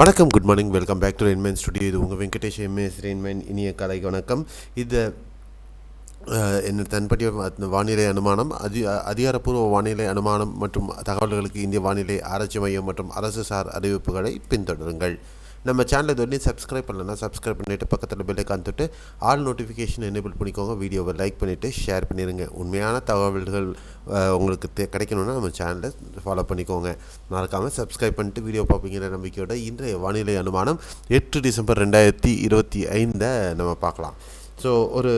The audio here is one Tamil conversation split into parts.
வணக்கம், good morning, welcome back to Rainman studio. இது உங்கள் வெங்கடேஷ் எம்எஸ் ரெயின்மேன். இனிய காலை வணக்கம். இது என்ன தன்பட்டிய வானிலை அனுமானம், அதிகாரப்பூர்வ வானிலை அனுமானம் மற்றும் தகவல்களுக்கு இந்திய வானிலை ஆராய்ச்சி மையம் மற்றும் அரசு சார் அறிவிப்புகளை பின்தொடருங்கள். நம்ம சேனல் இது வரையும் சப்ஸ்கிரைப் பண்ணலன்னா சப்ஸ்கிரைப் பண்ணிவிட்டு பக்கத்தில் பெல்லைக்கான் தொட்டு ஆல் நோட்டிஃபிகேஷன் எனேபிள் பண்ணிக்கோங்க. வீடியோவை லைக் பண்ணிவிட்டு ஷேர் பண்ணிடுங்க. உண்மையான தகவல்கள் உங்களுக்கு கிடைக்கணுன்னா நம்ம சேனலை ஃபாலோ பண்ணிக்கோங்க. மறக்காமல் சப்ஸ்கிரைப் பண்ணிட்டு வீடியோ பார்ப்பீங்கிற நம்பிக்கையோட இன்றைய வானிலை அனுமானம் 8 டிசம்பர் 2025 நம்ம பார்க்கலாம். ஸோ ஒரு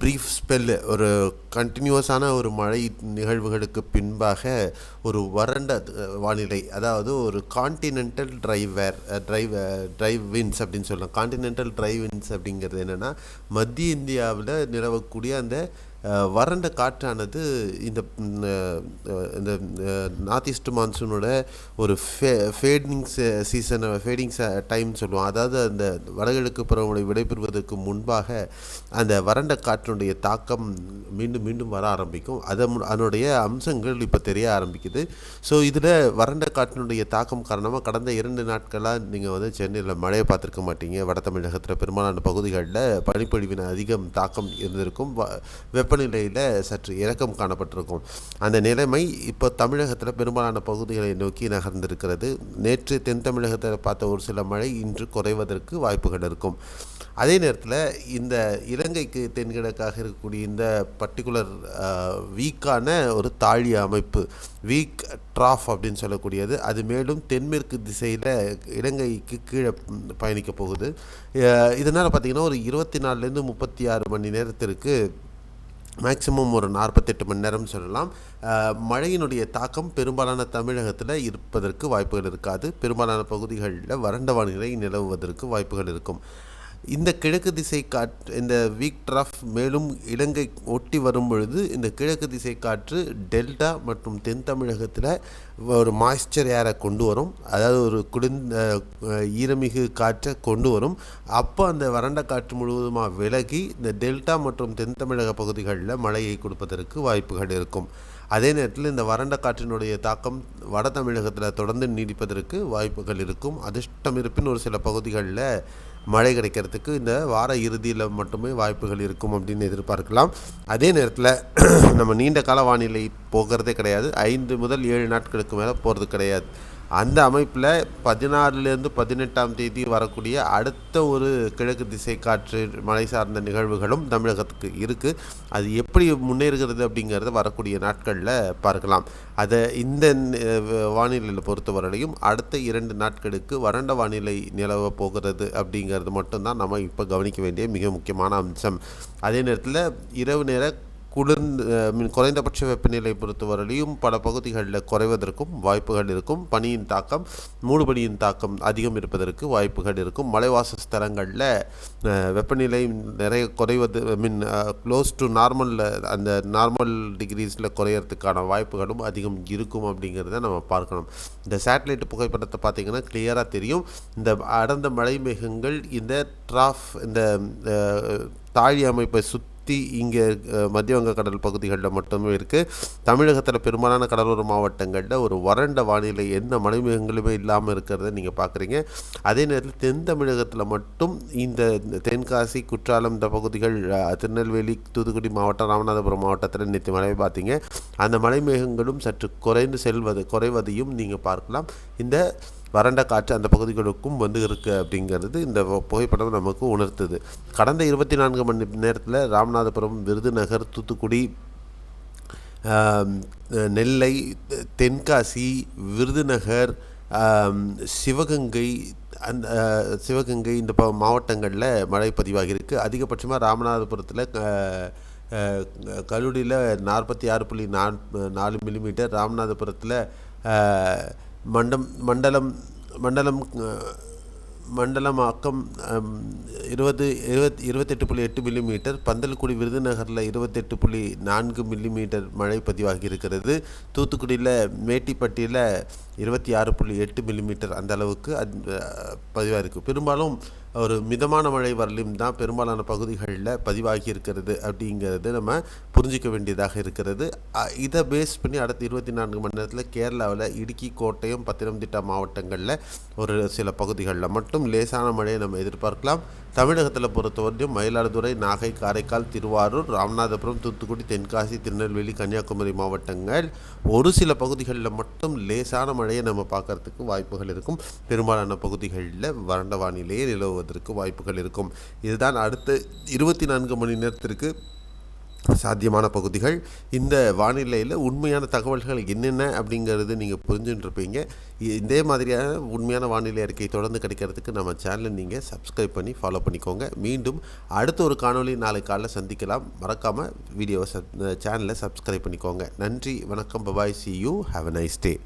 ப்ரீஃப் ஸ்பெல், ஒரு கண்டினியூஸான ஒரு மழை நிகழ்வுகளுக்கு பின்பாக ஒரு வறண்ட வானிலை, அதாவது ஒரு கான்டினென்டல் ட்ரைவ் வின்ஸ் அப்படின்னு சொல்லலாம். கான்டினென்டல் ட்ரைவ் வின்ஸ் அப்படிங்கிறது என்னென்னா, மத்திய இந்தியாவில் நிலவக்கூடிய அந்த வறண்ட காற்றானது இந்த நார்த் ஈஸ்ட் மான்சூனோட ஒரு ஃபேடிங் டைம் சொல்லுவோம். அதாவது அந்த வடகிழக்கு பருவமழை விடைபெறுவதற்கு முன்பாக அந்த வறண்ட காற்றினுடைய தாக்கம் மீண்டும் மீண்டும் வர ஆரம்பிக்கும். அதனுடைய அம்சங்கள் இப்போ தெரிய ஆரம்பிக்குது. ஸோ இதில் வறண்ட காற்றினுடைய தாக்கம் காரணமாக கடந்த 2 நாட்களாக நீங்கள் சென்னையில் மழையை பார்த்துருக்க மாட்டீங்க. வட தமிழகத்தில் பெரும்பாலான பகுதிகளில் பனிப்பொழிவின் அதிகம் தாக்கம் இருந்திருக்கும். வெப்பநிலையில் சற்று இறக்கம் காணப்பட்டிருக்கும். அந்த நிலைமை இப்போ தமிழகத்தில் பெரும்பாலான பகுதிகளை நோக்கி நகர்ந்திருக்கிறது. நேற்று தென் தமிழகத்தில் பார்த்த ஒரு சில மழை இன்று குறைவதற்கு வாய்ப்புகள் இருக்கும். அதே நேரத்தில் இந்த இலங்கைக்கு தென்கிழக்காக இருக்கக்கூடிய இந்த பர்டிகுலர் வீக்கான ஒரு தாழி அமைப்பு, வீக் ட்ராஃப் அப்படின்னு சொல்லக்கூடியது, அது மேலும் தென்மேற்கு திசையில் இலங்கைக்கு கீழே பயணிக்க போகுது. இதனால் பார்த்திங்கன்னா ஒரு 24லேருந்து 36 மணி நேரத்திற்கு, மேக்சிமம் ஒரு 48 மணி நேரம் சொல்லலாம், மழையினுடைய தாக்கம் பெரும்பாலான தமிழகத்தில் இருப்பதற்கு வாய்ப்புகள் இருக்காது. பெரும்பாலான பகுதிகளில் வறண்ட வானிலை நிலவுவதற்கு வாய்ப்புகள் இருக்கும். இந்த கிழக்கு திசை காற்று, இந்த வீக் ட்ராஃப் மேலும் இலங்கை ஒட்டி வரும் பொழுது இந்த கிழக்கு திசை காற்று டெல்டா மற்றும் தென் தமிழகத்தில் ஒரு மாய்ஸ்சர் ஏரை கொண்டு வரும். அதாவது ஒரு குளிர்ந்த ஈரமிகு காற்றை கொண்டு வரும். அப்போ அந்த வறண்ட காற்று முழுவதுமாக விலகி இந்த டெல்டா மற்றும் தென் தமிழக பகுதிகளில் மழையை கொடுப்பதற்கு வாய்ப்புகள் இருக்கும். அதே நேரத்தில் இந்த வறண்ட காற்றினுடைய தாக்கம் வட தமிழகத்தில் தொடர்ந்து நீடிப்பதற்கு வாய்ப்புகள் இருக்கும். அதிர்ஷ்டம் இருப்பின் ஒரு சில பகுதிகளில் மழை கிடைக்கிறதுக்கு இந்த வார இறுதியில் மட்டுமே வாய்ப்புகள் இருக்கும் அப்படின்னு எதிர்பார்க்கலாம். அதே நேரத்தில் நம்ம நீண்ட கால வானிலை போகிறதே கிடையாது. 5 முதல் 7 நாட்களுக்கு மேலே போகிறது கிடையாது. அந்த அமைப்பில் 16லேருந்து 18ஆம் தேதி வரக்கூடிய அடுத்த ஒரு கிழக்கு திசை காற்று மழை சார்ந்த நிகழ்வுகளும் தமிழகத்துக்கு இருக்குது. அது எப்படி முன்னேறுகிறது அப்படிங்கிறத வரக்கூடிய நாட்களில் பார்க்கலாம். அதை இந்த வானிலையில் பொறுத்தவரையிலையும் அடுத்த 2 நாட்களுக்கு வறண்ட வானிலை நிலவ போகிறது அப்படிங்கிறது மட்டும்தான் நம்ம இப்போ கவனிக்க வேண்டிய மிக முக்கியமான அம்சம். அதே நேரத்தில் இரவு நேர குறைந்தபட்ச வெப்பநிலை பொறுத்தவரையிலையும் பல பகுதிகளில் குறைவதற்கும் வாய்ப்புகள் இருக்கும். பனியின் தாக்கம், மூடுபனியின் தாக்கம் அதிகம் இருப்பதற்கு வாய்ப்புகள் இருக்கும். மலைவாச ஸ்தலங்களில் வெப்பநிலை நிறைய குறைவது, க்ளோஸ் டு நார்மல், அந்த நார்மல் டிகிரீஸில் குறையறதுக்கான வாய்ப்புகளும் அதிகம் இருக்கும் அப்படிங்கிறத நம்ம பார்க்கணும். இந்த சேட்டலைட் புகைப்படத்தை பார்த்திங்கன்னா கிளியராக தெரியும். இந்த அடர்ந்த மழை மேகங்கள் இந்த ட்ராஃப், இந்த தாழி அமைப்பை இங்கே மத்திய வங்க கடல் பகுதிகளில் மட்டுமே இருக்குது. தமிழகத்தில் பெரும்பாலான கடலோர மாவட்டங்களில் ஒரு வறண்ட வானிலை, எந்த மழைமேகங்களுமே இல்லாமல் இருக்கிறத நீங்கள் பார்க்குறீங்க. அதே நேரத்தில் தென் தமிழகத்தில் மட்டும் இந்த தென்காசி, குற்றாலம், இந்த பகுதிகள், திருநெல்வேலி, தூத்துக்குடி மாவட்டம், ராமநாதபுரம் மாவட்டத்தில் நேற்று மழை பார்த்தீங்க. அந்த மழைமேகங்களும் சற்று குறைவதையும் நீங்கள் பார்க்கலாம். இந்த வறண்ட காற்று அந்த பகுதிகளுக்கும் இருக்குது அப்படிங்கிறது இந்த புகைப்படம் நமக்கு உணர்த்துது. கடந்த 24 மணி நேரத்தில் ராமநாதபுரம், விருதுநகர், தூத்துக்குடி, நெல்லை, தென்காசி, விருதுநகர், சிவகங்கை, இந்த மாவட்டங்களில் மழை பதிவாகியிருக்கு. அதிகபட்சமாக ராமநாதபுரத்தில் கல்லூரியில் 46.4 மில்லிமீட்டர், ராமநாதபுரத்தில் மண்டலமாக்கம் 28.8 மில்லிமீட்டர், பந்தல்குடி, விருதுநகரில் 28.4 மில்லிமீட்டர் மழை பதிவாகி இருக்கிறது. தூத்துக்குடியில் மேட்டிப்பட்டியில் 26.8 மில்லிமீட்டர் அந்த அளவுக்கு பதிவாக இருக்குது. பெரும்பாலும் ஒரு மிதமான மழை வரலும் தான் பெரும்பாலான பகுதிகளில் பதிவாகி இருக்கிறது அப்படிங்கிறது நம்ம புரிஞ்சிக்க வேண்டியதாக இருக்கிறது. இதை பேஸ் பண்ணி அடுத்த 24 மணி நேரத்தில் கேரளாவில் இடுக்கி, கோட்டயம், பத்தனம்திட்டா மாவட்டங்களில் ஒரு சில பகுதிகளில் மட்டும் லேசான மழையை நம்ம எதிர்பார்க்கலாம். தமிழகத்தில் பொறுத்தவரையும் மயிலாடுதுறை, நாகை, காரைக்கால், திருவாரூர், ராமநாதபுரம், தூத்துக்குடி, தென்காசி, திருநெல்வேலி, கன்னியாகுமரி மாவட்டங்கள் ஒரு சில பகுதிகளில் மட்டும் லேசான மழையை நம்ம பார்க்கறதுக்கு வாய்ப்புகள் இருக்கும். பெரும்பாலான பகுதிகளில் வறண்ட வானிலையே நிலவுவதற்கு வாய்ப்புகள் இருக்கும். இதுதான் அடுத்த 24 மணி நேரத்திற்கு சாத்தியமான பகுதிகள். இந்த வானிலையில் உண்மையான தகவல்கள் என்னென்ன அப்படிங்கிறது நீங்கள் புரிஞ்சுட்டுருப்பீங்க. இதே மாதிரியான உண்மையான வானிலை அறிக்கை தொடர்ந்து கிடைக்கிறதுக்கு நம்ம சேனலை நீங்கள் சப்ஸ்கிரைப் பண்ணி ஃபாலோ பண்ணிக்கோங்க. மீண்டும் அடுத்த ஒரு காணொளி நாளை காலைல சந்திக்கலாம். மறக்காமல் வீடியோவை சேனலை சப்ஸ்கிரைப் பண்ணிக்கோங்க. நன்றி, வணக்கம், bye bye, see you, have a nice day.